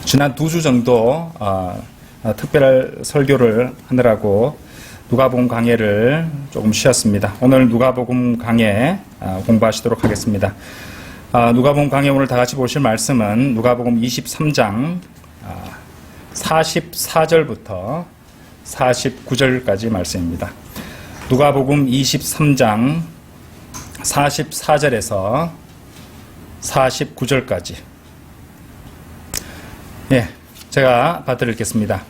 지난 2주 정도 특별 설교를 하느라고 누가복음 강해를 조금 쉬었습니다. 오늘 누가복음 강해 공부하시도록 하겠습니다. 누가복음 강해 오늘 다 같이 보실 말씀은 누가복음 23장 44절부터 49절까지 말씀입니다. 누가복음 23장 44절에서 49절까지 제가 받들겠습니다.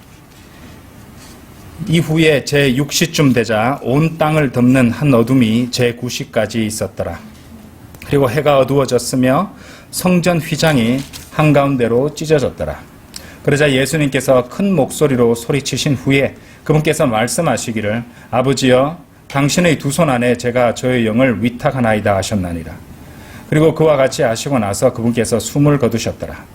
이후에 제6시쯤 되자 온 땅을 덮는 한 어둠이 제9시까지 있었더라. 그리고 해가 어두워졌으며 성전 휘장이 한가운데로 찢어졌더라. 그러자 예수님께서 큰 목소리로 소리치신 후에 그분께서 말씀하시기를 아버지여 당신의 두 손 안에 제가 저의 영을 위탁하나이다 하셨나니라. 그리고 그와 같이 하시고 나서 그분께서 숨을 거두셨더라.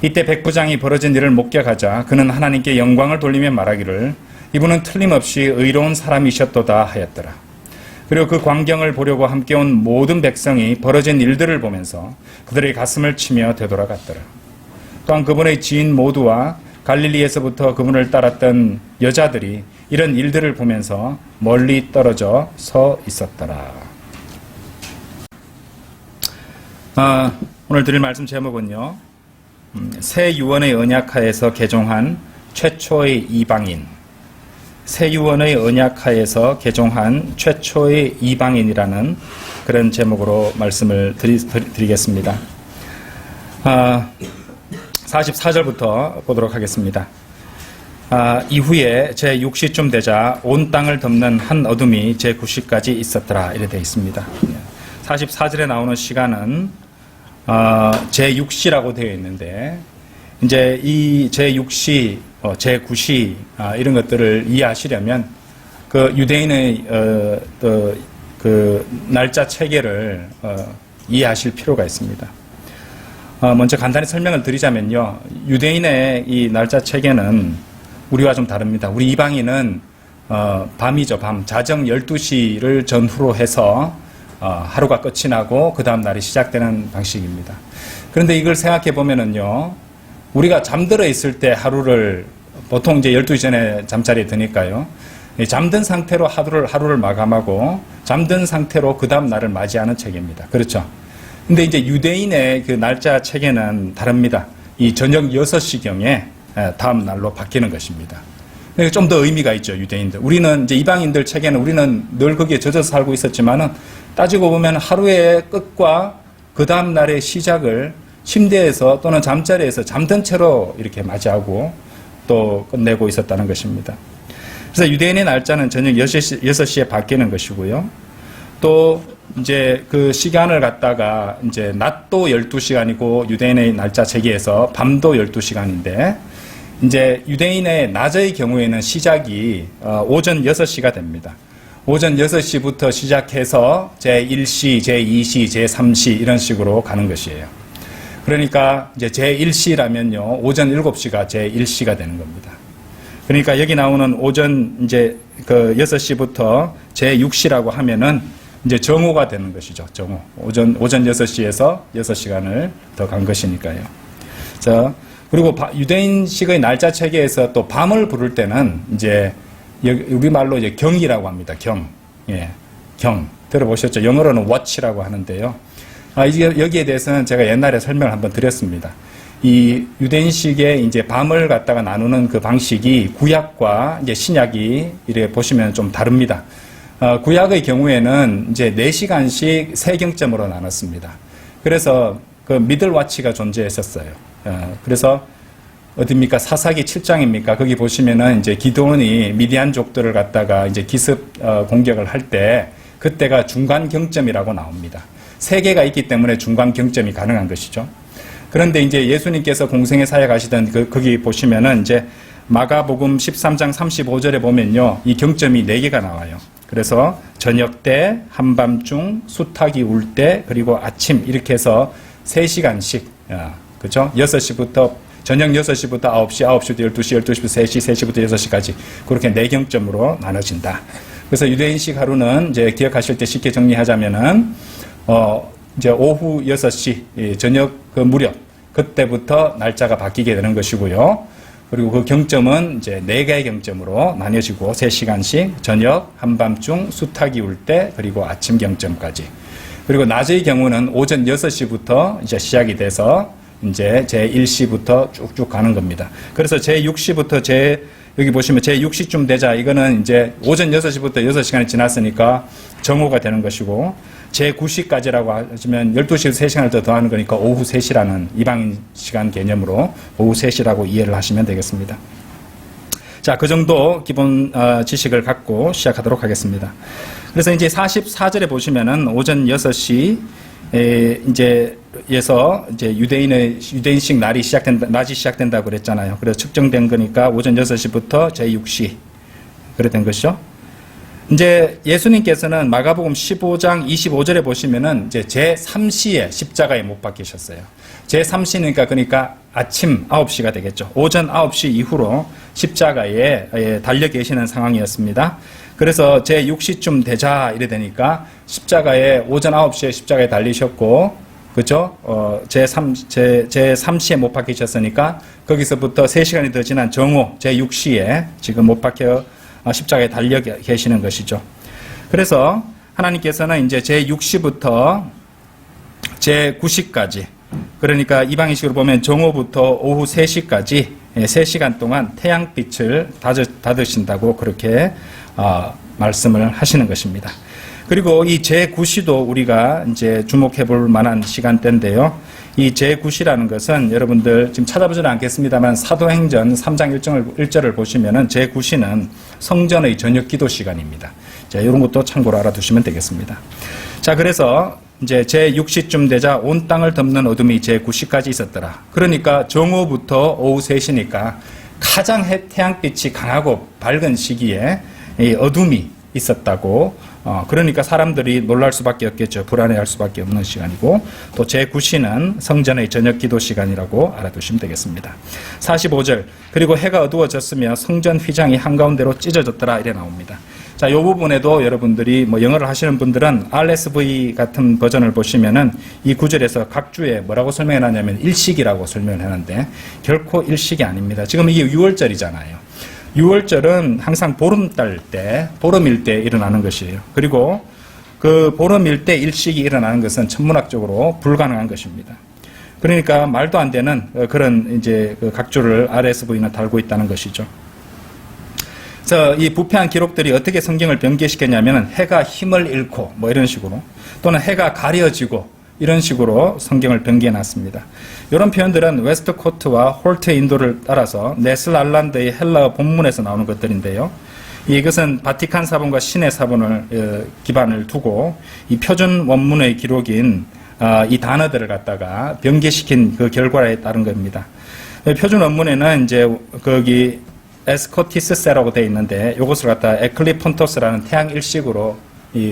이때 백부장이 벌어진 일을 목격하자 그는 하나님께 영광을 돌리며 말하기를 이분은 틀림없이 의로운 사람이셨도다 하였더라. 그리고 그 광경을 보려고 함께 온 모든 백성이 벌어진 일들을 보면서 그들의 가슴을 치며 되돌아갔더라. 또한 그분의 지인 모두와 갈릴리에서부터 그분을 따랐던 여자들이 이런 일들을 보면서 멀리 떨어져 서 있었더라. 오늘 드릴 말씀 제목은요. 새 유언의 언약하에서 개종한 최초의 이방인. 새 유언의 언약하에서 개종한 최초의 이방인이라는 그런 제목으로 말씀을 드리겠습니다. 44절부터 보도록 하겠습니다. 이후에 제6시쯤 되자 온 땅을 덮는 한 어둠이 제9시까지 있었더라. 이렇게 되어 있습니다. 44절에 나오는 시간은 제6시라고 되어 있는데 이제 이 제6시, 제9시 이런 것들을 이해하시려면 그 유대인의 그 날짜 체계를 이해하실 필요가 있습니다. 먼저 간단히 설명을 드리자면요. 유대인의 이 날짜 체계는 우리와 좀 다릅니다. 우리 이방인은 밤이죠. 밤. 자정 12시를 전후로 해서 하루가 끝이 나고 그 다음 날이 시작되는 방식입니다. 그런데 이걸 생각해 보면은요. 우리가 잠들어 있을 때 하루를 보통 이제 12시 전에 잠자리에 드니까요. 잠든 상태로 하루를 마감하고 잠든 상태로 그 다음 날을 맞이하는 체계입니다. 그렇죠? 근데 이제 유대인의 그 날짜 체계는 다릅니다. 이 저녁 6시경에 다음 날로 바뀌는 것입니다. 좀 더 의미가 있죠, 유대인들. 우리는 이제 이방인들 체계는 우리는 늘 거기에 젖어서 살고 있었지만은 따지고 보면 하루의 끝과 그 다음 날의 시작을 침대에서 또는 잠자리에서 잠든 채로 이렇게 맞이하고 또 끝내고 있었다는 것입니다. 그래서 유대인의 날짜는 저녁 6시에 바뀌는 것이고요. 또 이제 그 시간을 갖다가 이제 낮도 12시간이고 유대인의 날짜 체계에서 밤도 12시간인데 이제 유대인의 낮의 경우에는 시작이 오전 6시가 됩니다. 오전 6시부터 시작해서 제1시, 제2시, 제3시 이런 식으로 가는 것이에요. 그러니까 이제 제1시라면요. 오전 7시가 제1시가 되는 겁니다. 그러니까 여기 나오는 오전 이제 그 6시부터 제6시라고 하면은 이제 정오가 되는 것이죠. 정오. 오전 6시에서 6시간을 더 간 것이니까요. 자, 그리고 유대인식의 날짜 체계에서 또 밤을 부를 때는 이제 우리말로 이제 경이라고 합니다. 경. 예. 경. 들어보셨죠? 영어로는 watch라고 하는데요. 여기에 대해서는 제가 옛날에 설명을 한번 드렸습니다. 이 유대인식의 이제 밤을 갖다가 나누는 그 방식이 구약과 이제 신약이 이렇게 보시면 좀 다릅니다. 구약의 경우에는 이제 4시간씩 3경점으로 나눴습니다. 그래서 그 미들 와치가 존재했었어요. 그래서 어딥니까? 사사기 7장입니까? 거기 보시면은 이제 기드온이 미디안족들을 갖다가 이제 기습 공격을 할 때 그때가 중간 경점이라고 나옵니다. 3개가 있기 때문에 중간 경점이 가능한 것이죠. 그런데 이제 예수님께서 공생의 사역하시던 거기 보시면은 이제 마가복음 13장 35절에 보면요. 이 경점이 4개가 나와요. 그래서 저녁 때, 한밤중, 수탉이 울 때, 그리고 아침 이렇게 해서 3시간씩, 그죠? 6시부터, 저녁 6시부터 9시, 9시부터 12시, 12시부터 3시, 3시부터 6시까지 그렇게 4경점으로 나눠진다. 그래서 유대인식 하루는 이제 기억하실 때 쉽게 정리하자면은, 이제 오후 6시, 저녁 그 무렵, 그때부터 날짜가 바뀌게 되는 것이고요. 그리고 그 경점은 이제 4개의 경점으로 나뉘어지고 3시간씩 저녁, 한밤중, 수탉이 울 때, 그리고 아침 경점까지. 그리고 낮의 경우는 오전 6시부터 이제 시작이 돼서 이제 제1시부터 쭉쭉 가는 겁니다. 그래서 제6시부터 여기 보시면 제6시쯤 되자 이거는 이제 오전 6시부터 6시간이 지났으니까 정오가 되는 것이고 제9시까지라고 하시면 12시에서 3시간을 더 더하는 거니까 오후 3시라는 이방인 시간 개념으로 오후 3시라고 이해를 하시면 되겠습니다. 자, 그 정도 기본 지식을 갖고 시작하도록 하겠습니다. 그래서 이제 44절에 보시면은 오전 6시 이제에서 이제 유대인식 낮이 시작된다고 그랬잖아요. 그래서 측정된 거니까 오전 6시부터 제6시 그래 된 것이죠. 이제 예수님께서는 마가복음 15장 25절에 보시면은 이제 제3시에 십자가에 못 박히셨어요. 제3시니까 그러니까 아침 9시가 되겠죠. 오전 9시 이후로 십자가에 달려 계시는 상황이었습니다. 그래서 제6시쯤 되자 이래 되니까 십자가에 오전 9시에 십자가에 달리셨고, 그죠? 제3시에 못 박히셨으니까 거기서부터 3시간이 더 지난 정오 제6시에 지금 못 박혀 십자가에 달려 계시는 것이죠. 그래서 하나님께서는 이제 제6시부터 제9시까지, 그러니까 이방인식으로 보면 정오부터 오후 3시까지 3시간 동안 태양빛을 닫으신다고 그렇게 말씀을 하시는 것입니다. 그리고 이 제9시도 우리가 이제 주목해 볼 만한 시간대인데요. 이 제9시라는 것은 여러분들 지금 찾아보지는 않겠습니다만 사도행전 3장 1절을 보시면은 제9시는 성전의 저녁 기도 시간입니다. 자, 이런 것도 참고로 알아두시면 되겠습니다. 자, 그래서 이제 제6시쯤 되자 온 땅을 덮는 어둠이 제9시까지 있었더라. 그러니까 정오부터 오후 3시니까 가장 태양빛이 강하고 밝은 시기에 이 어둠이 있었다고, 그러니까 사람들이 놀랄 수밖에 없겠죠. 불안해할 수밖에 없는 시간이고, 또 제9시는 성전의 저녁 기도 시간이라고 알아두시면 되겠습니다. 45절, 그리고 해가 어두워졌으며 성전 휘장이 한가운데로 찢어졌더라 이래 나옵니다. 자, 이 부분에도 여러분들이 뭐 영어를 하시는 분들은 RSV 같은 버전을 보시면은 이 구절에서 각 주에 뭐라고 설명해 놨냐면 일식이라고 설명을 하는데 결코 일식이 아닙니다. 지금 이게 6월절이잖아요. 6월절은 항상 보름일 때 일어나는 것이에요. 그리고 그 보름일 때 일식이 일어나는 것은 천문학적으로 불가능한 것입니다. 그러니까 말도 안 되는 그런 이제 그 각주를 RSV는 달고 있다는 것이죠. 그래서 이 부패한 기록들이 어떻게 성경을 변개시켰냐면 해가 힘을 잃고 뭐 이런 식으로, 또는 해가 가려지고 이런 식으로 성경을 변개해 놨습니다. 이런 표현들은 웨스트코트와 홀트의 인도를 따라서 네슬 알란드의 헬라어 본문에서 나오는 것들인데요. 이것은 바티칸 사본과 신의 사본을 기반을 두고 이 표준 원문의 기록인 이 단어들을 갖다가 변개시킨 그 결과에 따른 겁니다. 표준 원문에는 이제 거기 에스코티스세라고 되어 있는데 이것을 갖다 에클리폰토스라는 태양 일식으로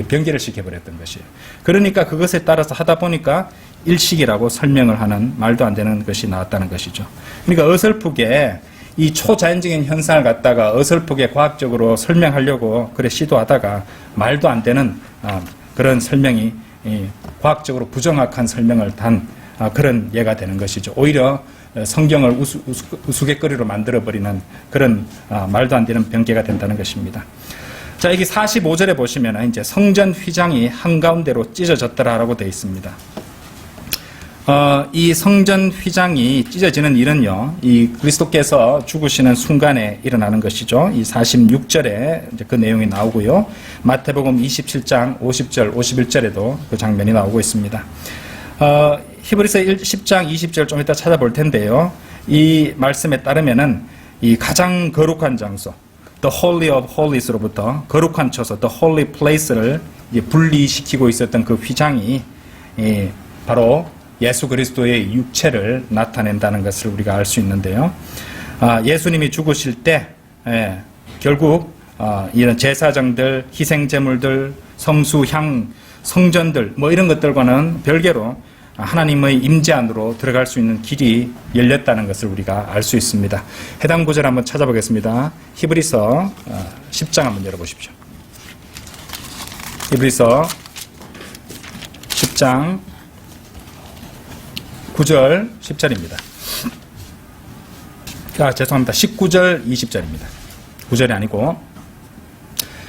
변개를 시켜버렸던 것이에요. 그러니까 그것에 따라서 하다 보니까 일식이라고 설명을 하는 말도 안 되는 것이 나왔다는 것이죠. 그러니까 어설프게 이 초자연적인 현상을 갖다가 어설프게 과학적으로 설명하려고 그래 시도하다가 말도 안 되는 그런 설명이 과학적으로 부정확한 설명을 단 그런 예가 되는 것이죠. 오히려 성경을 우스갯거리로 만들어버리는 그런 말도 안 되는 변개가 된다는 것입니다. 자, 여기 45절에 보시면 이제 성전 휘장이 한가운데로 찢어졌더라라고 되어 있습니다. 이 성전 휘장이 찢어지는 일은요, 이 그리스도께서 죽으시는 순간에 일어나는 것이죠. 이 46절에 이제 그 내용이 나오고요. 마태복음 27장 50절, 51절에도 그 장면이 나오고 있습니다. 히브리서 10장 20절 좀 이따 찾아볼 텐데요. 이 말씀에 따르면은 이 가장 거룩한 장소, The Holy of Holies로부터 거룩한 처소, The Holy Place를 분리시키고 있었던 그 휘장이 바로 예수 그리스도의 육체를 나타낸다는 것을 우리가 알 수 있는데요. 예수님이 죽으실 때 결국 이런 제사장들, 희생제물들, 성수향, 성전들 뭐 이런 것들과는 별개로 하나님의 임재 안으로 들어갈 수 있는 길이 열렸다는 것을 우리가 알 수 있습니다. 해당 구절 한번 찾아보겠습니다. 히브리서 10장 한번 열어보십시오. 히브리서 10장 9절, 10절입니다. 죄송합니다. 19절, 20절입니다. 9절이 아니고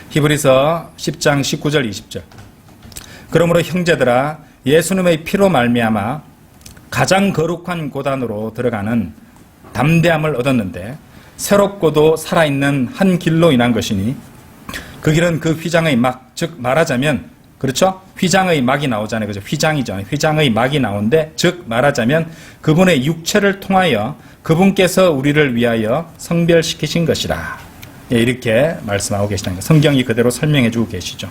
히브리서 10장 19절, 20절. 그러므로 형제들아 예수님의 피로 말미암아 가장 거룩한 고단으로 들어가는 담대함을 얻었는데 새롭고도 살아있는 한 길로 인한 것이니 그 길은 그 휘장의 막, 즉 말하자면, 그렇죠? 휘장의 막이 나오잖아요. 그죠? 휘장이죠. 휘장의 막이 나오는데, 즉 말하자면 그분의 육체를 통하여 그분께서 우리를 위하여 성별시키신 것이라. 예, 이렇게 말씀하고 계시다는 거예요. 성경이 그대로 설명해 주고 계시죠.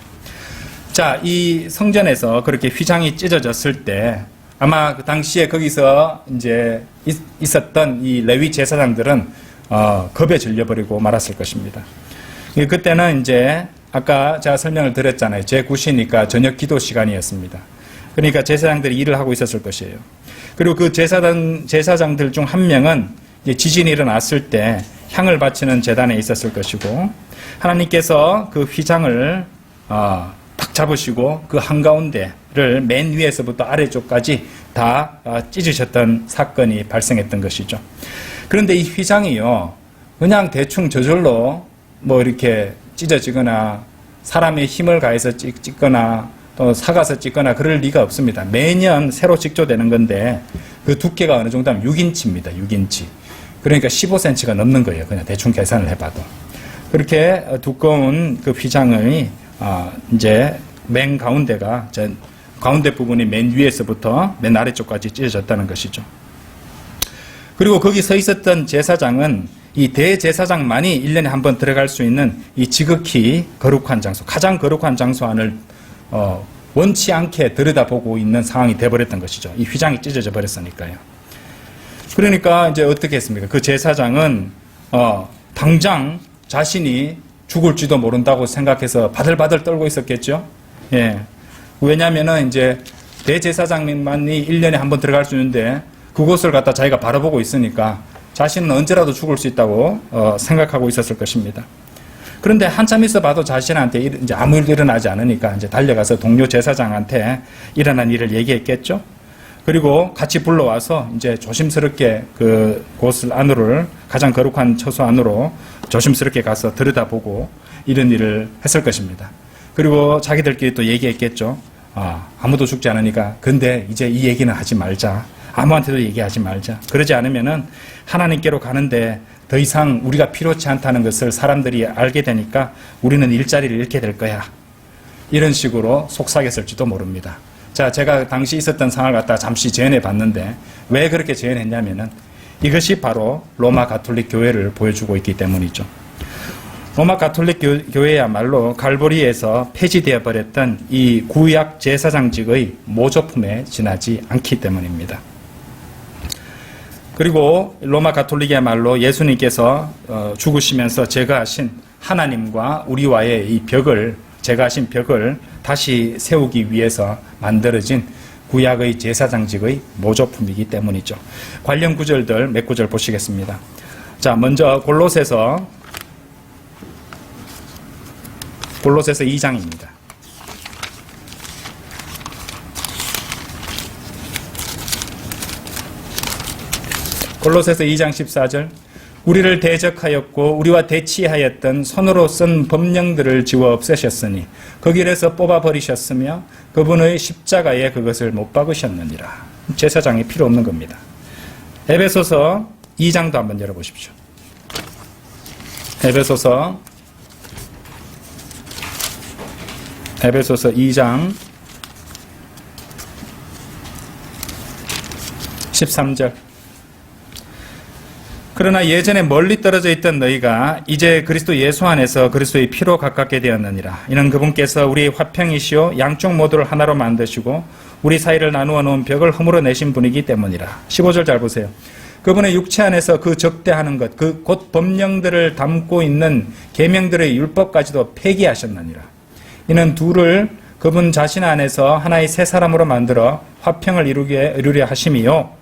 자, 이 성전에서 그렇게 휘장이 찢어졌을 때 아마 그 당시에 거기서 이제 있었던 이 레위 제사장들은 겁에 질려버리고 말았을 것입니다. 그때는 이제 아까 제가 설명을 드렸잖아요. 제9시니까 저녁 기도 시간이었습니다. 그러니까 제사장들이 일을 하고 있었을 것이에요. 그리고 그 제사장들 중 한 명은 이제 지진이 일어났을 때 향을 바치는 제단에 있었을 것이고 하나님께서 그 휘장을 탁 잡으시고 그 한가운데를 맨 위에서부터 아래쪽까지 다 찢으셨던 사건이 발생했던 것이죠. 그런데 이 휘장이요, 그냥 대충 저절로 뭐 이렇게 찢어지거나 사람의 힘을 가해서 찢거나 또 사가서 찢거나 그럴 리가 없습니다. 매년 새로 직조되는 건데 그 두께가 어느 정도 하면 6인치입니다. 6인치. 그러니까 15cm가 넘는 거예요. 그냥 대충 계산을 해봐도. 그렇게 두꺼운 그 휘장의 이제 맨 가운데가 가운데 부분이 맨 위에서부터 맨 아래쪽까지 찢어졌다는 것이죠. 그리고 거기 서 있었던 제사장은 이 대제사장만이 1년에 한 번 들어갈 수 있는 이 지극히 거룩한 장소, 가장 거룩한 장소 안을 원치 않게 들여다보고 있는 상황이 돼버렸던 것이죠. 이 휘장이 찢어져 버렸으니까요. 그러니까 이제 어떻게 했습니까? 그 제사장은 당장 자신이 죽을지도 모른다고 생각해서 바들바들 떨고 있었겠죠. 예. 왜냐하면은 이제 대제사장만이 1년에 한 번 들어갈 수 있는데 그곳을 갖다 자기가 바라보고 있으니까 자신은 언제라도 죽을 수 있다고 생각하고 있었을 것입니다. 그런데 한참 있어 봐도 자신한테 이제 아무 일도 일어나지 않으니까 이제 달려가서 동료 제사장한테 일어난 일을 얘기했겠죠. 그리고 같이 불러와서 이제 조심스럽게 그 곳을 안으로, 가장 거룩한 처소 안으로 조심스럽게 가서 들여다보고 이런 일을 했을 것입니다. 그리고 자기들끼리 또 얘기했겠죠. 아무도 죽지 않으니까 근데 이제 이 얘기는 하지 말자. 아무한테도 얘기하지 말자. 그러지 않으면은 하나님께로 가는데 더 이상 우리가 필요치 않다는 것을 사람들이 알게 되니까 우리는 일자리를 잃게 될 거야. 이런 식으로 속삭였을지도 모릅니다. 자, 제가 당시 있었던 상황을 갖다가 잠시 재현해 봤는데 왜 그렇게 재현했냐면은 이것이 바로 로마 가톨릭 교회를 보여주고 있기 때문이죠. 로마 가톨릭 교회야말로 갈보리에서 폐지되어 버렸던 이 구약 제사장직의 모조품에 지나지 않기 때문입니다. 그리고 로마 가톨릭이야말로 예수님께서 죽으시면서 제거하신 하나님과 우리와의 이 벽을, 제거하신 벽을 다시 세우기 위해서 만들어진 구약의 제사장직의 모조품이기 때문이죠. 관련 구절들 몇 구절 보시겠습니다. 자, 먼저 골로새서 2장입니다. 골로새서 2장 14절. 우리를 대적하였고 우리와 대치하였던 손으로 쓴 법령들을 지워 없애셨으니 그 길에서 뽑아버리셨으며 그분의 십자가에 그것을 못 박으셨느니라. 제사장이 필요 없는 겁니다. 에베소서 2장도 한번 열어보십시오. 에베소서 2장 13절. 그러나 예전에 멀리 떨어져 있던 너희가 이제 그리스도 예수 안에서 그리스도의 피로 가깝게 되었느니라. 이는 그분께서 우리의 화평이시오 양쪽 모두를 하나로 만드시고 우리 사이를 나누어 놓은 벽을 허물어 내신 분이기 때문이라. 15절 잘 보세요. 그분의 육체 안에서 그 적대하는 것, 그 곧 법령들을 담고 있는 계명들의 율법까지도 폐기하셨느니라. 이는 둘을 그분 자신 안에서 하나의 새 사람으로 만들어 화평을 이루려 하심이요.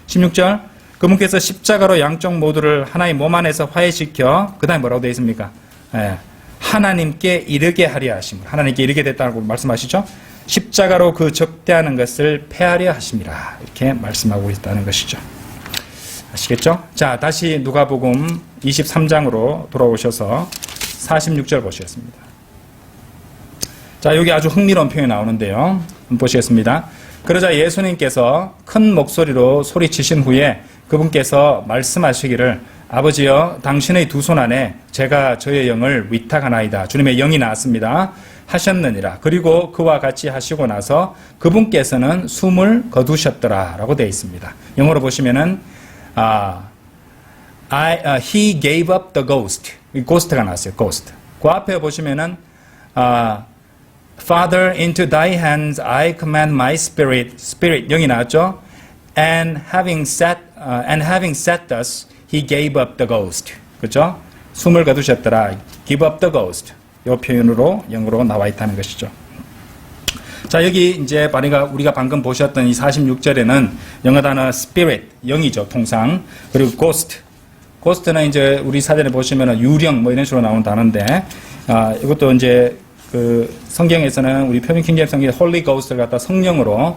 16절. 그분께서 십자가로 양쪽 모두를 하나의 몸 안에서 화해시켜 그 다음에 뭐라고 되어 있습니까? 하나님께 이르게 하려 하심을. 하나님께 이르게 됐다고 말씀하시죠? 십자가로 그 적대하는 것을 패하려 하심이라 이렇게 말씀하고 있다는 것이죠. 아시겠죠? 자, 다시 누가복음 23장으로 돌아오셔서 46절 보시겠습니다. 자, 여기 아주 흥미로운 표현이 나오는데요. 한번 보시겠습니다. 그러자 예수님께서 큰 목소리로 소리치신 후에 그분께서 말씀하시기를 아버지여 당신의 두 손 안에 제가 저의 영을 위탁하나이다. 주님의 영이 나왔습니다. 하셨느니라. 그리고 그와 같이 하시고 나서 그분께서는 숨을 거두셨더라 라고 되어 있습니다. 영어로 보시면은 he gave up the ghost. ghost가 나왔어요. ghost. 그 앞에 보시면은 Father, into thy hands I command my spirit. spirit 영이 나왔죠. And having said thus, he gave up the ghost. 그렇죠? 숨을 거두셨더라. give up the ghost. 이 표현으로 영어로 나와 있다는 것이죠. 자, 여기 이제 우리가 방금 보셨던 이 46절에는 영어 단어 spirit, 영이죠, 통상. 그리고 ghost. ghost는 이제 우리 사전에 보시면은 유령 뭐 이런 식으로 나오는 단어인데, 이것도 이제 그 성경에서는 우리 표준 킹제임스 성경에 홀리 고스트를 갖다 성령으로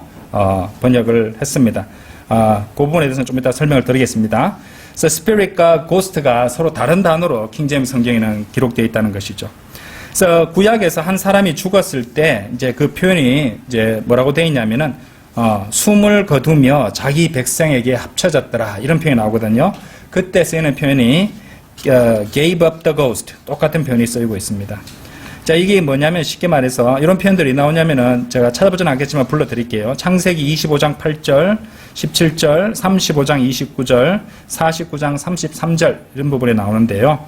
번역을 했습니다. 그 부분에 대해서는 좀 이따 설명을 드리겠습니다. 그래서 spirit과 ghost가 서로 다른 단어로 킹제임스 성경에는 기록되어 있다는 것이죠. 그래서 구약에서 한 사람이 죽었을 때 이제 그 표현이 이제 뭐라고 되어 있냐면은 숨을 거두며 자기 백성에게 합쳐졌더라 이런 표현이 나오거든요. 그때 쓰이는 표현이 gave up the ghost 똑같은 표현이 쓰이고 있습니다. 자, 이게 뭐냐면 쉽게 말해서 이런 표현들이 나오냐면은 제가 찾아보지는 않겠지만 불러드릴게요. 창세기 25장 8절, 17절, 35장 29절, 49장 33절 이런 부분에 나오는데요.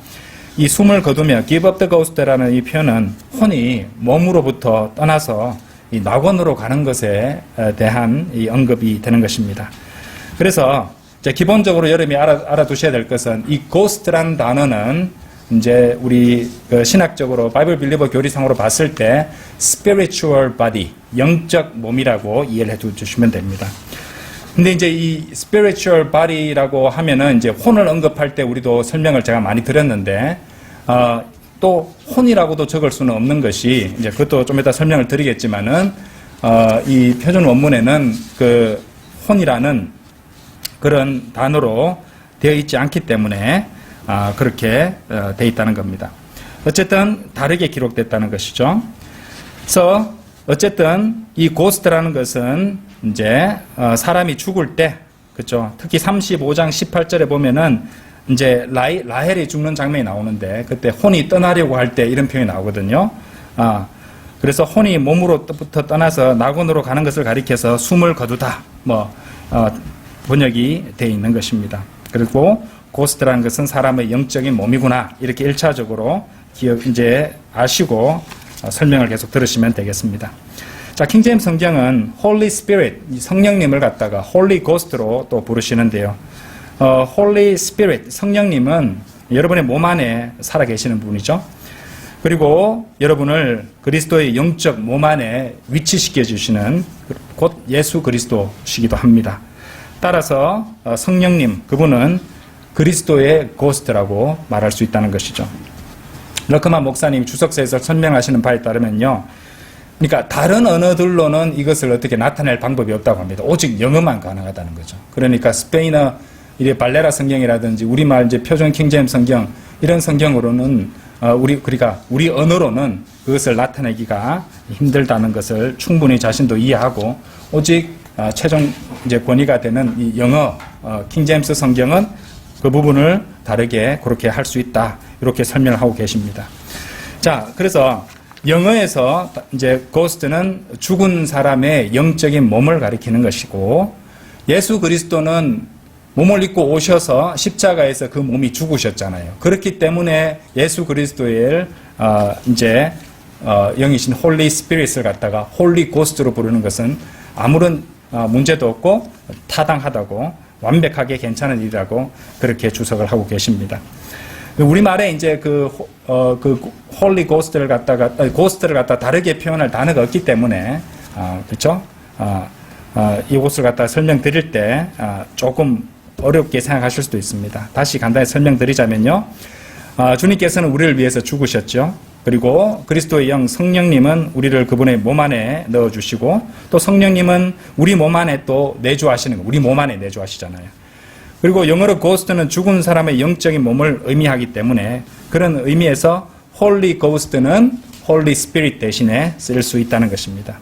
이 숨을 거두며 give up the ghost라는 이 표현은 혼이 몸으로부터 떠나서 이 낙원으로 가는 것에 대한 이 언급이 되는 것입니다. 그래서 이제 기본적으로 여러분이 알아두셔야 될 것은 이 ghost라는 단어는 이제 우리 그 신학적으로 바이블 빌리버 교리상으로 봤을 때 spiritual body, 영적 몸이라고 이해를 해 주시면 됩니다. 근데 이제 이 spiritual body라고 하면은 이제 혼을 언급할 때 우리도 설명을 제가 많이 드렸는데, 또 혼이라고도 적을 수는 없는 것이 이제 그것도 좀 이따 설명을 드리겠지만은, 이 표준 원문에는 그 혼이라는 그런 단어로 되어 있지 않기 때문에 그렇게 되어 있다는 겁니다. 어쨌든 다르게 기록됐다는 것이죠. 그래서 어쨌든 이 고스트라는 것은 이제 사람이 죽을 때, 그렇죠. 특히 35장 18절에 보면은 이제 라헬이 죽는 장면이 나오는데 그때 혼이 떠나려고 할 때 이런 표현이 나오거든요. 그래서 혼이 몸으로부터 떠나서 낙원으로 가는 것을 가리켜서 숨을 거두다, 번역이 되어 있는 것입니다. 그리고 고스트라는 것은 사람의 영적인 몸이구나 이렇게 1차적으로 이제 아시고 설명을 계속 들으시면 되겠습니다. 자, 킹제임스 성경은 Holy Spirit, 성령님을 갖다가 Holy Ghost로 또 부르시는데요. Holy Spirit, 성령님은 여러분의 몸 안에 살아계시는 분이죠. 그리고 여러분을 그리스도의 영적 몸 안에 위치시켜 주시는 곧 예수 그리스도시기도 합니다. 따라서 성령님, 그분은 그리스도의 고스트라고 말할 수 있다는 것이죠. 러크만 목사님이 주석서에서 설명하시는 바에 따르면요. 그러니까 다른 언어들로는 이것을 어떻게 나타낼 방법이 없다고 합니다. 오직 영어만 가능하다는 거죠. 그러니까 스페인어, 발레라 성경이라든지 우리말 이제 표준 킹제임스 성경 이런 성경으로는 그러니까 우리 언어로는 그것을 나타내기가 힘들다는 것을 충분히 자신도 이해하고 오직 최종 이제 권위가 되는 이 영어 킹제임스 성경은 그 부분을 다르게 그렇게 할 수 있다. 이렇게 설명을 하고 계십니다. 자, 그래서 영어에서 이제 ghost는 죽은 사람의 영적인 몸을 가리키는 것이고 예수 그리스도는 몸을 입고 오셔서 십자가에서 그 몸이 죽으셨잖아요. 그렇기 때문에 예수 그리스도의 이제 영이신 홀리 스피릿을 갖다가 홀리 고스트로 부르는 것은 아무런 문제도 없고 타당하다고 완벽하게 괜찮은 일이라고 그렇게 주석을 하고 계십니다. 우리말에 이제 그 홀리 고스트를 갖다 다르게 표현할 단어가 없기 때문에 그렇죠? 이것을 갖다 설명드릴 때 조금 어렵게 생각하실 수도 있습니다. 다시 간단히 설명드리자면요. 주님께서는 우리를 위해서 죽으셨죠. 그리고 그리스도의 영 성령님은 우리를 그분의 몸 안에 넣어주시고 또 성령님은 우리 몸 안에 또 내주하시는 거, 우리 몸 안에 내주하시잖아요. 그리고 영어로 ghost는 죽은 사람의 영적인 몸을 의미하기 때문에 그런 의미에서 Holy Ghost는 Holy Spirit 대신에 쓸 수 있다는 것입니다.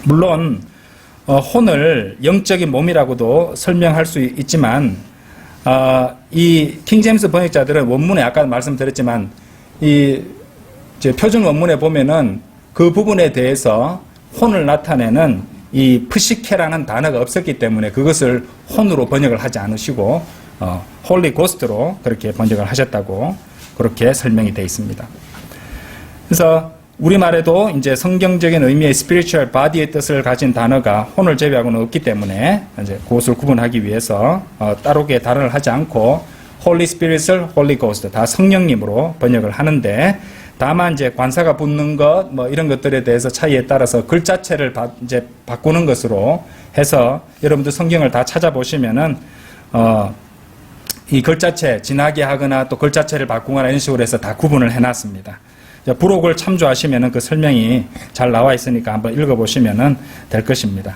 물론 혼을 영적인 몸이라고도 설명할 수 있지만 이 킹제임스 번역자들은 원문에 아까 말씀드렸지만 이 표준 원문에 보면은 그 부분에 대해서 혼을 나타내는 이 프시케라는 단어가 없었기 때문에 그것을 혼으로 번역을 하지 않으시고 홀리 고스트로 그렇게 번역을 하셨다고 그렇게 설명이 되어 있습니다. 그래서 우리말에도 이제 성경적인 의미의 spiritual body의 뜻을 가진 단어가 혼을 제외하고는 없기 때문에 이제 그것을 구분하기 위해서 따로게 단어를 하지 않고 Holy Spirit을 Holy Ghost 다 성령님으로 번역을 하는데 다만 이제 관사가 붙는 것 뭐 이런 것들에 대해서 차이에 따라서 글자체를 이제 바꾸는 것으로 해서 여러분들 성경을 다 찾아보시면은 이 글자체 진하게 하거나 또 글자체를 바꾸거나 이런 식으로 해서 다 구분을 해놨습니다. 부록을 참조하시면은 그 설명이 잘 나와 있으니까 한번 읽어보시면은 될 것입니다.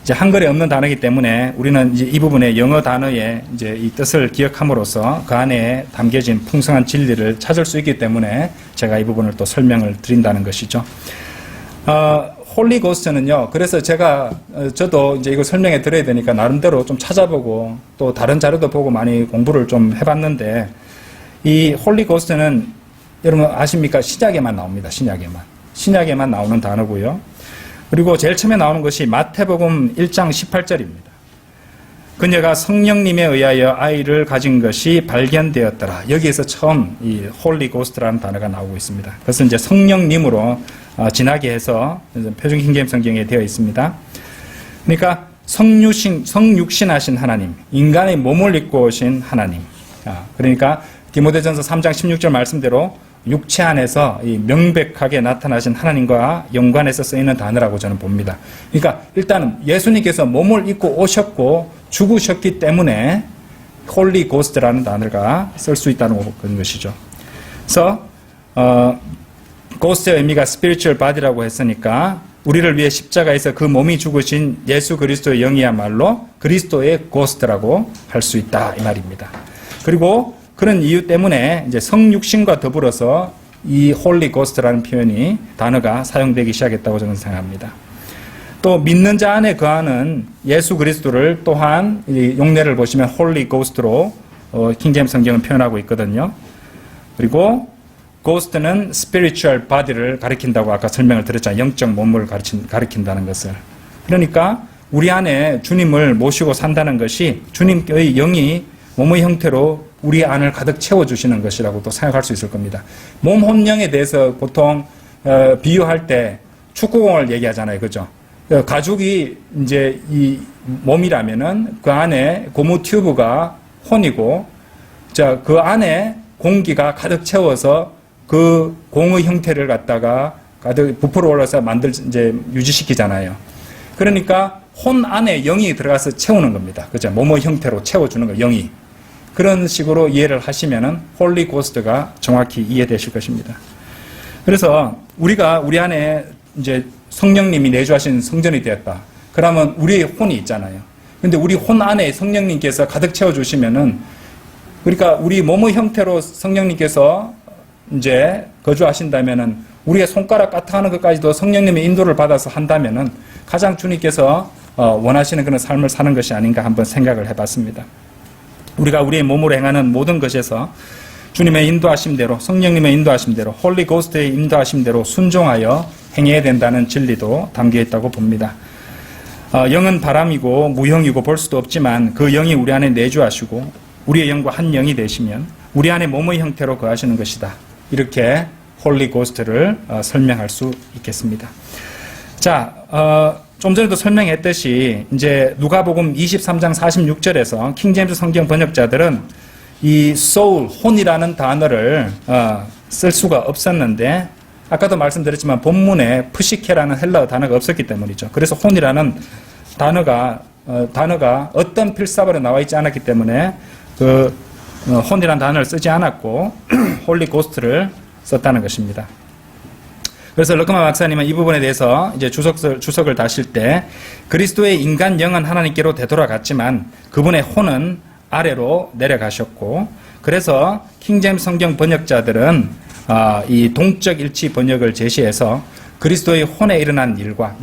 이제 한글에 없는 단어이기 때문에 우리는 이제 이 부분에 영어 단어의 이제 이 뜻을 기억함으로써 그 안에 담겨진 풍성한 진리를 찾을 수 있기 때문에 제가 이 부분을 또 설명을 드린다는 것이죠. 홀리 고스트는요. 그래서 저도 이제 이거 설명해 드려야 되니까 나름대로 좀 찾아보고 또 다른 자료도 보고 많이 공부를 좀 해봤는데 이 홀리 고스트는 여러분 아십니까? 신약에만 나옵니다. 신약에만 나오는 단어고요. 그리고 제일 처음에 나오는 것이 마태복음 1장 18절입니다. 그녀가 성령님에 의하여 아이를 가진 것이 발견되었더라. 여기에서 처음 이 홀리 고스트라는 단어가 나오고 있습니다. 그것은 이제 성령님으로 진하게 해서 표준 킹제임스 성경에 되어 있습니다. 그러니까 성육신하신 하나님, 인간의 몸을 입고 오신 하나님. 그러니까 디모데전서 3장 16절 말씀대로 육체 안에서 이 명백하게 나타나신 하나님과 연관해서 쓰이는 단어라고 저는 봅니다. 그러니까 일단은 예수님께서 몸을 입고 오셨고 죽으셨기 때문에 홀리 고스트라는 단어가 쓸 수 있다는 그런 것이죠. 그래서 고스트의 의미가 spiritual body라고 했으니까 우리를 위해 십자가에서 그 몸이 죽으신 예수 그리스도의 영이야말로 그리스도의 고스트라고 할 수 있다 이 말입니다. 그리고 그런 이유 때문에 이제 성육신과 더불어서 이 홀리 고스트라는 단어가 사용되기 시작했다고 저는 생각합니다. 또 믿는 자 안에 거하는 예수 그리스도를 또한 용례를 보시면 홀리 고스트로 킹제임스 성경은 표현하고 있거든요. 그리고 고스트는 spiritual body를 가리킨다고 아까 설명을 드렸잖아요. 영적 몸을 가리킨다는 것을. 그러니까 우리 안에 주님을 모시고 산다는 것이 주님의 영이 몸의 형태로 우리 안을 가득 채워주시는 것이라고도 생각할 수 있을 겁니다. 몸, 혼, 영에 대해서 보통 비유할 때 축구공을 얘기하잖아요. 그죠? 가죽이 이제 이 몸이라면은 그 안에 고무 튜브가 혼이고, 그 안에 공기가 가득 채워서 그 공의 형태를 갖다가 가득 부풀어 올라서 이제 유지시키잖아요. 그러니까 혼 안에 영이 들어가서 채우는 겁니다. 그죠? 몸의 형태로 채워주는 거, 영이. 그런 식으로 이해를 하시면은 홀리 고스트가 정확히 이해되실 것입니다. 그래서 우리가 우리 안에 이제 성령님이 내주하신 성전이 되었다. 그러면 우리의 혼이 있잖아요. 근데 우리 혼 안에 성령님께서 가득 채워주시면은, 그러니까 우리 몸의 형태로 성령님께서 이제 거주하신다면은 우리의 손가락 까딱하는 것까지도 성령님의 인도를 받아서 한다면은 가장 주님께서 원하시는 그런 삶을 사는 것이 아닌가 한번 생각을 해봤습니다. 우리가 우리의 몸으로 행하는 모든 것에서 주님의 인도하심대로, 성령님의 인도하심대로, 홀리 고스트의 인도하심대로 순종하여 행해야 된다는 진리도 담겨 있다고 봅니다. 영은 바람이고 무형이고 볼 수도 없지만 그 영이 우리 안에 내주하시고 우리의 영과 한 영이 되시면 우리 안에 몸의 형태로 거하시는 것이다. 이렇게 홀리 고스트를 설명할 수 있겠습니다. 자, 좀 전에도 설명했듯이 이제 누가복음 23장 46절에서 킹제임스 성경 번역자들은 이 soul, 혼이라는 단어를 쓸 수가 없었는데 아까도 말씀드렸지만 본문에 프시케라는 헬라어 단어가 없었기 때문이죠. 그래서 혼이라는 단어가 어떤 필사본에 나와 있지 않았기 때문에 그 혼이라는 단어를 쓰지 않았고 홀리 고스트를 썼다는 것입니다. 그래서 르크만 박사님은 이 부분에 대해서 이제 주석을 다실 때 그리스도의 인간 영은 하나님께로 되돌아갔지만 그분의 혼은 아래로 내려가셨고, 그래서 킹제임스 성경 번역자들은 이 동적 일치 번역을 제시해서 그리스도의 혼에 일어난 일과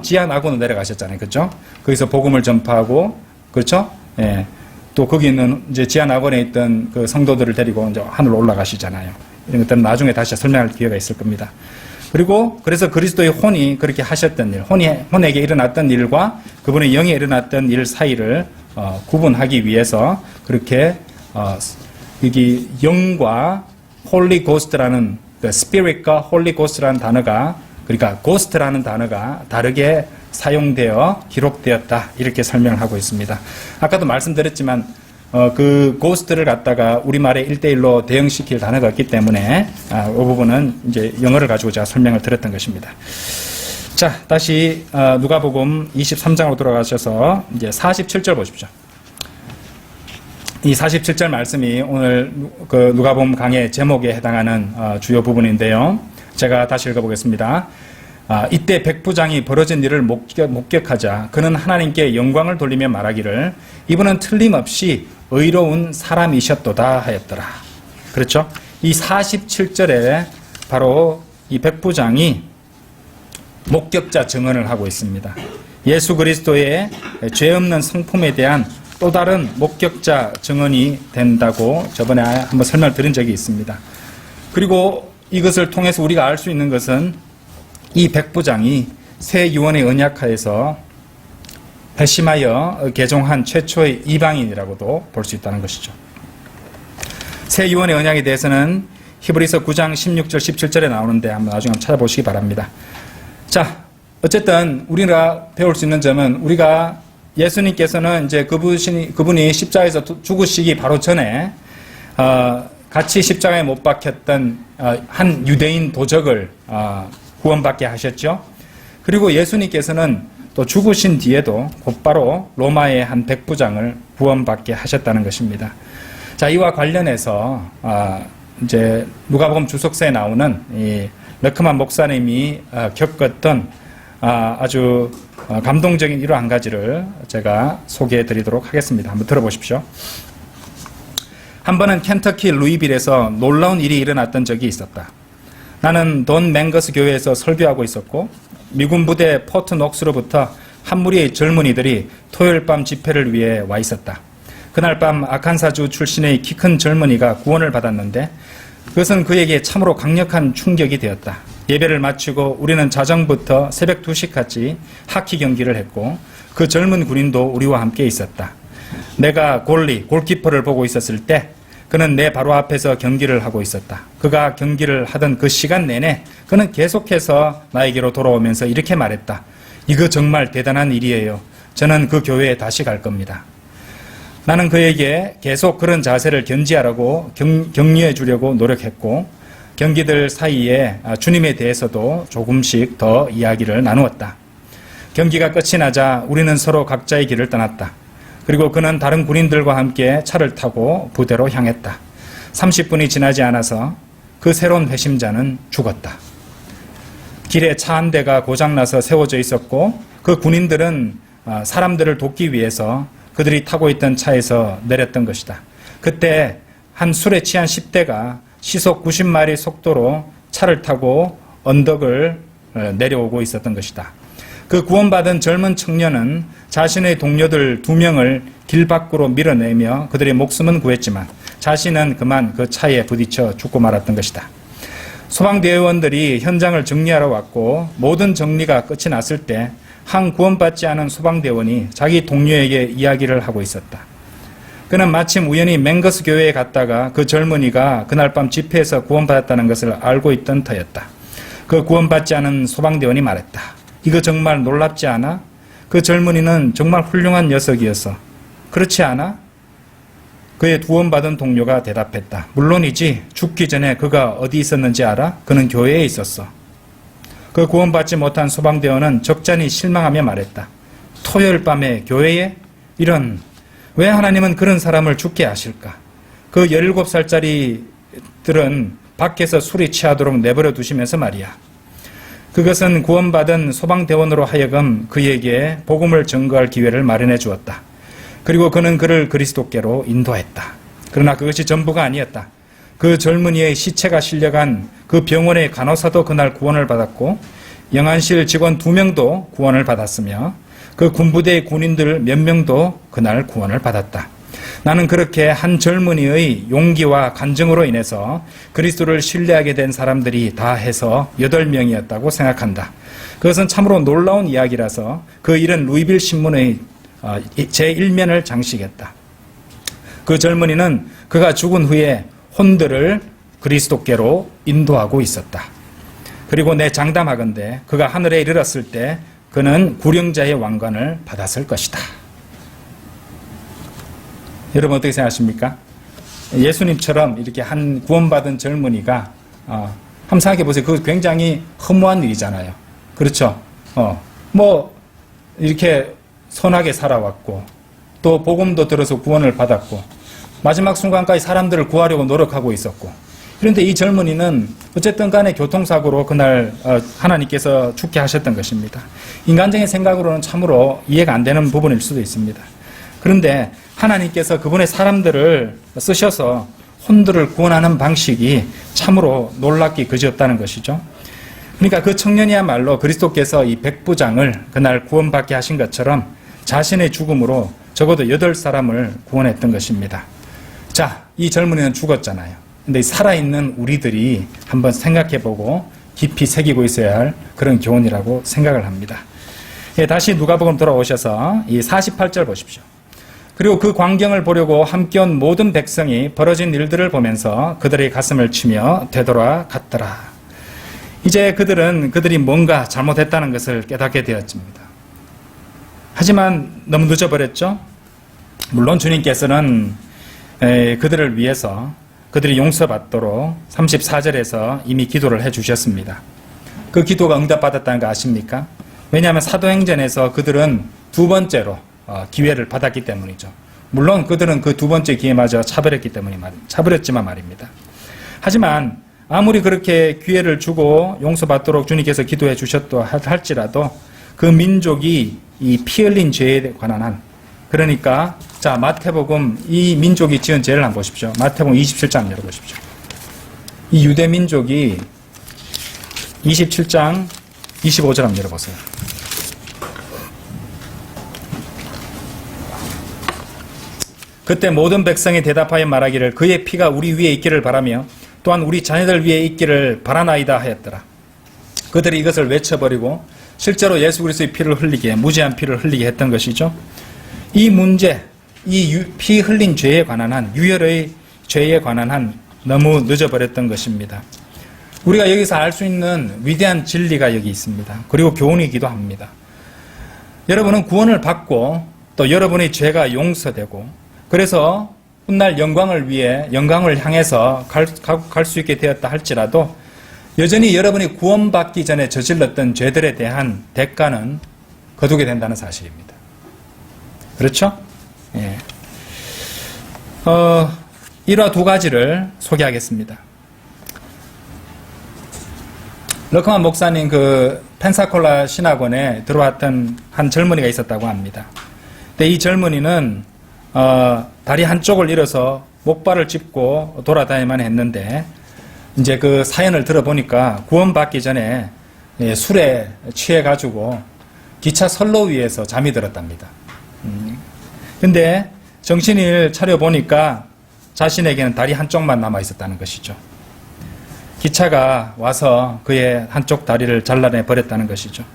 지하 낙원으로 내려가셨잖아요, 그렇죠? 거기서 복음을 전파하고, 그렇죠? 예. 또 거기 있는 이제 지하 낙원에 있던 그 성도들을 데리고 이제 하늘로 올라가시잖아요. 이런 것들은 나중에 다시 설명할 기회가 있을 겁니다. 그리고 그래서 그리스도의 혼이 그렇게 하셨던 일, 혼에게 일어났던 일과 그분의 영에 일어났던 일 사이를 구분하기 위해서 그렇게 여기 영과 홀리 고스트라는 스피릿과 홀리 고스트라는 단어가, 그러니까 고스트라는 단어가 다르게 사용되어 기록되었다, 이렇게 설명을 하고 있습니다. 아까도 말씀드렸지만 그 고스트를 갖다가 우리말에 1:1로 대응시킬 단어가 없기 때문에 이 부분은 이제 영어를 가지고 제가 설명을 드렸던 것입니다. 자, 다시 누가복음 23장으로 돌아가셔서 이제 47절 보십시오. 이 47절 말씀이 오늘 그 누가복음 강의 제목에 해당하는 주요 부분인데요. 제가 다시 읽어보겠습니다. 이때 백부장이 벌어진 일을 목격하자 그는 하나님께 영광을 돌리며 말하기를 이분은 틀림없이 의로운 사람이셨도다 하였더라. 그렇죠? 이 47절에 바로 이 백부장이 목격자 증언을 하고 있습니다. 예수 그리스도의 죄 없는 성품에 대한 또 다른 목격자 증언이 된다고 저번에 한번 설명을 드린 적이 있습니다. 그리고 이것을 통해서 우리가 알 수 있는 것은 이 백부장이 새 유언의 언약하에서 회심하여 개종한 최초의 이방인이라고도 볼 수 있다는 것이죠. 새 유언의 언약에 대해서는 히브리서 9장 16절 17절에 나오는데 한번 나중에 찾아보시기 바랍니다. 자, 어쨌든 우리가 배울 수 있는 점은 우리가 예수님께서는 이제 그분이 십자가에서 죽으시기 바로 전에 같이 십자가에 못 박혔던 한 유대인 도적을 구원받게 하셨죠. 그리고 예수님께서는 또 죽으신 뒤에도 곧바로 로마의 한 백부장을 구원받게 하셨다는 것입니다. 자, 이와 관련해서 이제 누가복음 주석서에 나오는 이 르크만 목사님이 겪었던 아주 감동적인 일화 한 가지를 제가 소개해 드리도록 하겠습니다. 한번 들어보십시오. 한 번은 켄터키 루이빌에서 놀라운 일이 일어났던 적이 있었다. 나는 돈 맹거스 교회에서 설교하고 있었고 미군 부대 포트 녹스로부터 한 무리의 젊은이들이 토요일 밤 집회를 위해 와 있었다. 그날 밤 아칸사주 출신의 키 큰 젊은이가 구원을 받았는데 그것은 그에게 참으로 강력한 충격이 되었다. 예배를 마치고 우리는 자정부터 새벽 2시까지 하키 경기를 했고 그 젊은 군인도 우리와 함께 있었다. 내가 골키퍼를 보고 있었을 때 그는 내 바로 앞에서 경기를 하고 있었다. 그가 경기를 하던 그 시간 내내 그는 계속해서 나에게로 돌아오면서 이렇게 말했다. 이거 정말 대단한 일이에요. 저는 그 교회에 다시 갈 겁니다. 나는 그에게 계속 그런 자세를 견지하라고 격려해 주려고 노력했고 경기들 사이에 주님에 대해서도 조금씩 더 이야기를 나누었다. 경기가 끝이 나자 우리는 서로 각자의 길을 떠났다. 그리고 그는 다른 군인들과 함께 차를 타고 부대로 향했다. 30분이 지나지 않아서 그 새로운 회심자는 죽었다. 길에 차 한 대가 고장나서 세워져 있었고 그 군인들은 사람들을 돕기 위해서 그들이 타고 있던 차에서 내렸던 것이다. 그때 한 술에 취한 10대가 시속 90마일 속도로 차를 타고 언덕을 내려오고 있었던 것이다. 그 구원받은 젊은 청년은 자신의 동료들 2명을 길 밖으로 밀어내며 그들의 목숨은 구했지만 자신은 그만 그 차에 부딪혀 죽고 말았던 것이다. 소방대원들이 현장을 정리하러 왔고 모든 정리가 끝이 났을 때 한 구원받지 않은 소방대원이 자기 동료에게 이야기를 하고 있었다. 그는 마침 우연히 맹거스 교회에 갔다가 그 젊은이가 그날 밤 집회에서 구원받았다는 것을 알고 있던 터였다. 그 구원받지 않은 소방대원이 말했다. 이거 정말 놀랍지 않아? 그 젊은이는 정말 훌륭한 녀석이었어. 그렇지 않아? 그의 구원받은 동료가 대답했다. 물론이지. 죽기 전에 그가 어디 있었는지 알아? 그는 교회에 있었어. 그 구원받지 못한 소방대원은 적잖이 실망하며 말했다. 토요일 밤에 교회에? 이런, 왜 하나님은 그런 사람을 죽게 하실까? 그 17살짜리들은 밖에서 술이 취하도록 내버려 두시면서 말이야. 그것은 구원받은 소방대원으로 하여금 그에게 복음을 증거할 기회를 마련해 주었다. 그리고 그는 그를 그리스도께로 인도했다. 그러나 그것이 전부가 아니었다. 그 젊은이의 시체가 실려간 그 병원의 간호사도 그날 구원을 받았고 영안실 직원 2명도 구원을 받았으며 그 군부대의 군인들 몇 명도 그날 구원을 받았다. 나는 그렇게 한 젊은이의 용기와 간증으로 인해서 그리스도를 신뢰하게 된 사람들이 다 해서 8명이었다고 생각한다. 그것은 참으로 놀라운 이야기라서 그 일은 루이빌 신문의 제1면을 장식했다. 그 젊은이는 그가 죽은 후에 혼들을 그리스도께로 인도하고 있었다. 그리고 내 장담하건대 그가 하늘에 이르렀을 때 그는 구령자의 왕관을 받았을 것이다. 여러분 어떻게 생각하십니까? 예수님처럼 이렇게 한 구원받은 젊은이가 한번 생각해 보세요. 그거 굉장히 허무한 일이잖아요. 그렇죠? 뭐 이렇게 선하게 살아왔고 또 복음도 들어서 구원을 받았고 마지막 순간까지 사람들을 구하려고 노력하고 있었고 그런데 이 젊은이는 어쨌든 간에 교통사고로 그날 하나님께서 죽게 하셨던 것입니다. 인간적인 생각으로는 참으로 이해가 안 되는 부분일 수도 있습니다. 그런데 하나님께서 그분의 사람들을 쓰셔서 혼들을 구원하는 방식이 참으로 놀랍기 그지없다는 것이죠. 그러니까 그 청년이야말로 그리스도께서 이 백부장을 그날 구원받게 하신 것처럼 자신의 죽음으로 적어도 8사람을 구원했던 것입니다. 자, 이 젊은이는 죽었잖아요. 근데 살아있는 우리들이 한번 생각해보고 깊이 새기고 있어야 할 그런 교훈이라고 생각을 합니다. 예, 다시 누가복음 돌아오셔서 이 48절 보십시오. 그리고 그 광경을 보려고 함께 온 모든 백성이 벌어진 일들을 보면서 그들의 가슴을 치며 되돌아갔더라. 이제 그들이 뭔가 잘못했다는 것을 깨닫게 되었습니다. 하지만 너무 늦어버렸죠? 물론 주님께서는 그들을 위해서 그들이 용서받도록 34절에서 이미 기도를 해주셨습니다. 그 기도가 응답받았다는 거 아십니까? 왜냐하면 사도행전에서 그들은 2번째로 기회를 받았기 때문이죠. 물론 그들은 그 2번째 기회마저 차버렸지만 말입니다. 하지만 아무리 그렇게 기회를 주고 용서받도록 주님께서 기도해 주셨다 할지라도 그 민족이 이 피 흘린 죄에 관한 한 그러니까 자 마태복음 이 민족이 지은 죄를 한번 보십시오. 마태복음 27장 열어보십시오. 이 유대 민족이 27장 25절 한번 열어보세요. 그때 모든 백성이 대답하여 말하기를 그의 피가 우리 위에 있기를 바라며 또한 우리 자녀들 위에 있기를 바라나이다 하였더라. 그들이 이것을 외쳐버리고 실제로 예수 그리스도의 피를 흘리게 무죄한 피를 흘리게 했던 것이죠. 이 문제, 이 피 흘린 죄에 관한 한 유혈의 죄에 관한 한 너무 늦어버렸던 것입니다. 우리가 여기서 알 수 있는 위대한 진리가 여기 있습니다. 그리고 교훈이기도 합니다. 여러분은 구원을 받고 또 여러분의 죄가 용서되고 그래서 훗날 영광을 위해 영광을 향해서 갈 수 있게 되었다 할지라도 여전히 여러분이 구원받기 전에 저질렀던 죄들에 대한 대가는 거두게 된다는 사실입니다. 그렇죠? 예. 일화 2가지를 소개하겠습니다. 러크만 목사님 그 펜사콜라 신학원에 들어왔던 한 젊은이가 있었다고 합니다. 근데 이 젊은이는 다리 한쪽을 잃어서 목발을 짚고 돌아다니만 했는데 이제 그 사연을 들어보니까 구원받기 전에 술에 취해가지고 기차 선로 위에서 잠이 들었답니다. 근데 정신을 차려보니까 자신에게는 다리 한쪽만 남아있었다는 것이죠. 기차가 와서 그의 한쪽 다리를 잘라내 버렸다는 것이죠.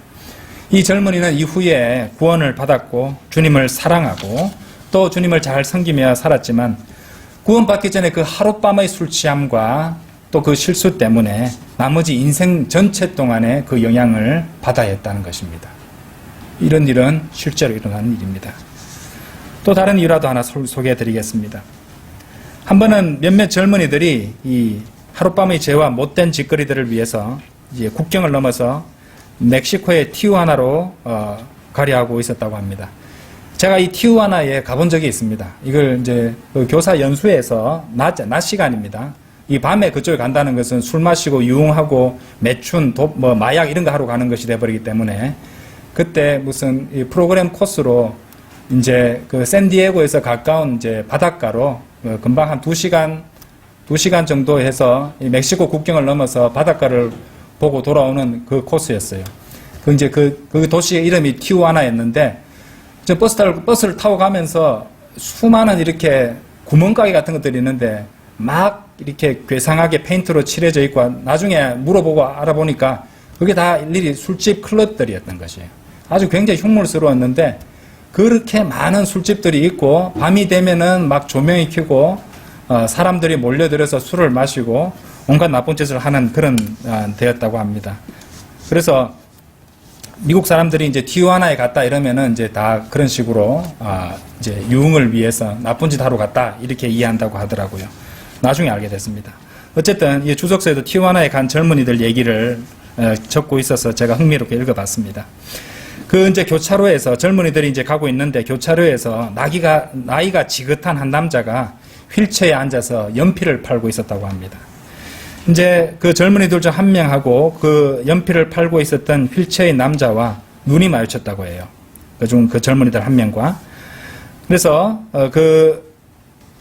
이 젊은이는 이후에 구원을 받았고 주님을 사랑하고 또 주님을 잘 섬기며 살았지만 구원받기 전에 그 하룻밤의 술 취함과 또 그 실수 때문에 나머지 인생 전체 동안에 그 영향을 받아야 했다는 것입니다. 이런 일은 실제로 일어나는 일입니다. 또 다른 일화도 하나 소개해 드리겠습니다. 한 번은 몇몇 젊은이들이 이 하룻밤의 죄와 못된 짓거리들을 위해서 이제 국경을 넘어서 멕시코의 티후아나로 가려하고 있었다고 합니다. 제가 이 티후아나에 가본 적이 있습니다. 이걸 이제 그 교사 연수에서 낮 시간입니다. 이 밤에 그쪽에 간다는 것은 술 마시고 유흥하고 매춘, 마약 이런 거 하러 가는 것이 돼버리기 때문에 그때 무슨 이 프로그램 코스로 이제 그 샌디에고에서 가까운 이제 바닷가로 금방 한 2시간 정도 해서 이 멕시코 국경을 넘어서 바닷가를 보고 돌아오는 그 코스였어요. 이제 그 도시 이름이 티우아나였는데, 버스를 타고 가면서 수많은 이렇게 구멍가게 같은 것들이 있는데, 막 이렇게 괴상하게 페인트로 칠해져 있고, 나중에 물어보고 알아보니까 그게 다 일일이 술집 클럽들이었던 것이에요. 아주 굉장히 흉물스러웠는데, 그렇게 많은 술집들이 있고, 밤이 되면은 막 조명이 켜고, 사람들이 몰려들어서 술을 마시고, 온갖 나쁜 짓을 하는 그런 데였다고 합니다. 그래서 미국 사람들이 이제 티juana에 갔다 이러면은 이제 다 그런 식으로 이제 유흥을 위해서 나쁜 짓 하러 갔다 이렇게 이해한다고 하더라고요. 나중에 알게 됐습니다. 어쨌든 이 주석서에도 티juana에 간 젊은이들 얘기를 적고 있어서 제가 흥미롭게 읽어봤습니다. 그 이제 교차로에서 젊은이들이 이제 가고 있는데 교차로에서 나이가 지긋한 한 남자가 휠체어에 앉아서 연필을 팔고 있었다고 합니다. 이제 그 젊은이들 중 한 명하고 그 연필을 팔고 있었던 휠체어의 남자와 눈이 마주쳤다고 해요. 그중 그 젊은이들 한 명과. 그래서 그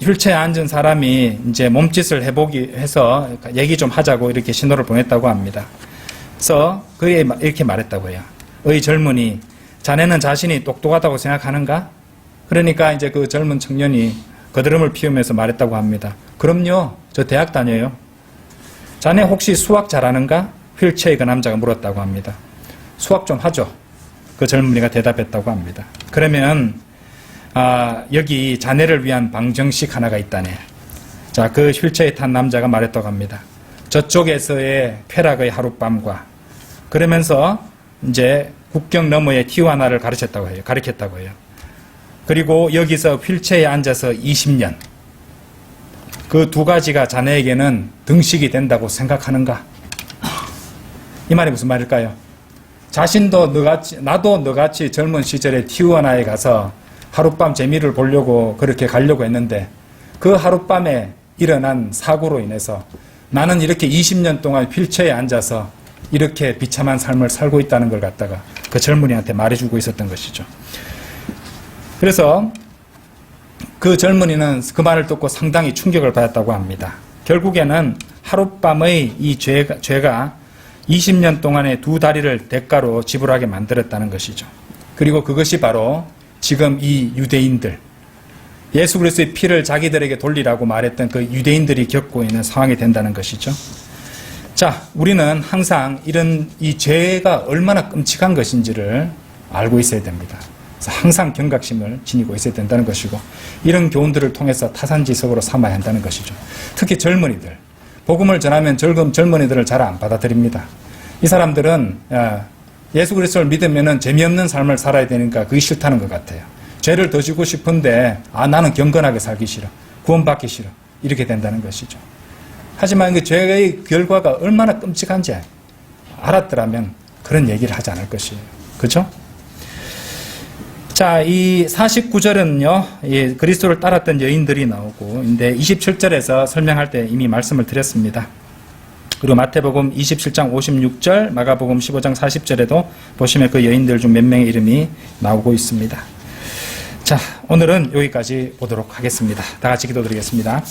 휠체어에 앉은 사람이 이제 몸짓을 해서 얘기 좀 하자고 이렇게 신호를 보냈다고 합니다. 그래서 그게 이렇게 말했다고 해요. 어이 젊은이, 자네는 자신이 똑똑하다고 생각하는가? 그러니까 이제 그 젊은 청년이 거드름을 피우면서 말했다고 합니다. 그럼요, 저 대학 다녀요. 자네 혹시 수학 잘하는가? 휠체어 그 남자가 물었다고 합니다. 수학 좀 하죠. 그 젊은이가 대답했다고 합니다. 그러면 여기 자네를 위한 방정식 하나가 있다네. 자, 그 휠체어에 탄 남자가 말했다고 합니다. 저쪽에서의 쾌락의 하룻밤과 그러면서 이제 국경 너머의 티juana를 가르쳤다고 해요. 그리고 여기서 휠체어에 앉아서 20년. 그 두 가지가 자네에게는 등식이 된다고 생각하는가? 이 말이 무슨 말일까요? 자신도 나도 너같이 젊은 시절에 티juana에 가서 하룻밤 재미를 보려고 그렇게 가려고 했는데 그 하룻밤에 일어난 사고로 인해서 나는 이렇게 20년 동안 휠체어에 앉아서 이렇게 비참한 삶을 살고 있다는 걸 갖다가 그 젊은이한테 말해주고 있었던 것이죠. 그래서 그 젊은이는 그 말을 듣고 상당히 충격을 받았다고 합니다. 결국에는 하룻밤의 이 죄가 20년 동안의 두 다리를 대가로 지불하게 만들었다는 것이죠. 그리고 그것이 바로 지금 이 유대인들, 예수 그리스도의 피를 자기들에게 돌리라고 말했던 그 유대인들이 겪고 있는 상황이 된다는 것이죠. 자, 우리는 항상 이 죄가 얼마나 끔찍한 것인지를 알고 있어야 됩니다. 항상 경각심을 지니고 있어야 된다는 것이고 이런 교훈들을 통해서 타산지석으로 삼아야 한다는 것이죠. 특히 젊은이들, 복음을 전하면 젊은이들을 잘 안 받아들입니다. 이 사람들은 예수 그리스도를 믿으면 재미없는 삶을 살아야 되니까 그게 싫다는 것 같아요. 죄를 더 지고 싶은데 나는 경건하게 살기 싫어, 구원받기 싫어, 이렇게 된다는 것이죠. 하지만 그 죄의 결과가 얼마나 끔찍한지 알았더라면 그런 얘기를 하지 않을 것이에요. 그렇죠? 자, 이 49절은요, 그리스도를 따랐던 여인들이 나오고, 근데 27절에서 설명할 때 이미 말씀을 드렸습니다. 그리고 마태복음 27장 56절, 마가복음 15장 40절에도 보시면 그 여인들 중 몇 명의 이름이 나오고 있습니다. 자, 오늘은 여기까지 보도록 하겠습니다. 다 같이 기도드리겠습니다.